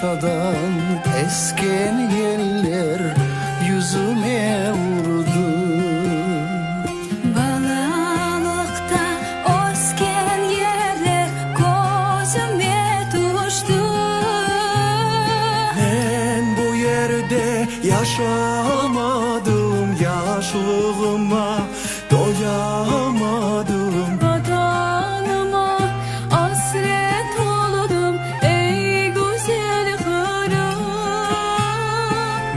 Tahtadan esken yeller yüzüme vurdu. Balalıkta osken yerler gözüme düştü. Ben bu yerde yaşamadım, yaşlığıma doyamadım. Vatanıma hasret oldum ey güzel kırım.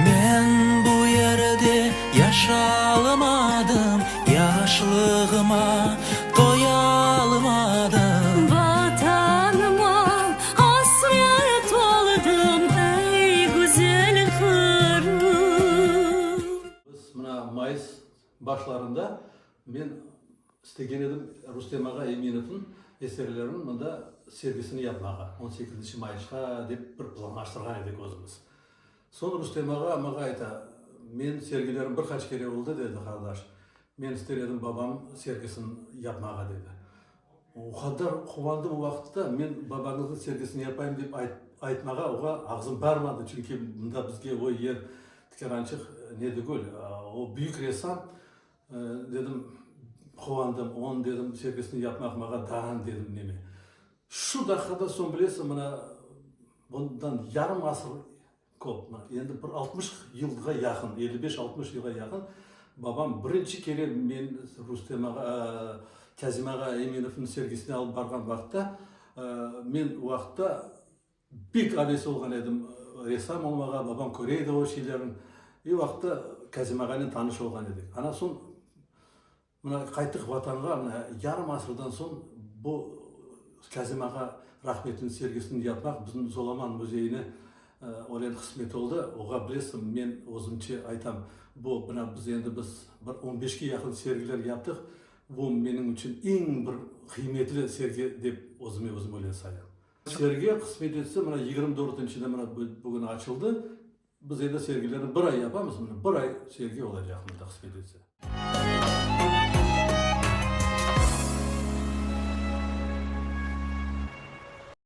Ben bu yerde yaşalamadım, yaşlığıma doyalmadım. Vatanıma hasret oldum ey güzel kırım. Biz mına mayıs başlarında men istegen edim Rustem ağa Eminov'un eserlerinin mında sergisini yapmağa. 18 mayışqa dep bir plan açtırgan edik özümüz. Sonra Rustem ağa maga ayta, men sergilerim bir kaç kere oldu dedi kardeş. Men ister edim babam sergisini yapmağa dedi. O kadar kuvandım o vakitte men babanızın sergisini yapayım dep aytmağa oğa ağzım barmadı. Çünkü bunda bizge o yer Tikerançık ne de gül, o büyük ressam dedim kuvandım, on dedim sergisini yapmak mağa dağın dedim neme. Şu dakikada son bilirsin bana bundan yarım asır kop, endi bir 60 yılga yakın, 55-60 yılga yakın babam birinci kere men Rustem ağa, Kazim ağa Eminov'un sergisini alıp bargan vaqtda men o vaqtda bik abesi olgan edim. Ressam olmağa babam köreydi o şeylerin. Bir vaqtda Kazim ağayla tanış olgan edik. Ana son mına qaytık vatanға yarım asırdan son bu Kazim ağa rahmetinin sergisini yapmak bizim Zolaman muzeyine olan kısmet oldu. Oğa bilesem men özümçe aytam. Bu biz endi biz 15'ke yakın sergiler yaptık. Bu benim için en bir kıymetli sergi dep özüme öyle sayam. Sergi kısmet etse 24'ünde bugün açıldı. Biz endi sergilerini bir ay yapamız. Bir ay sergi olacak kısmet etse.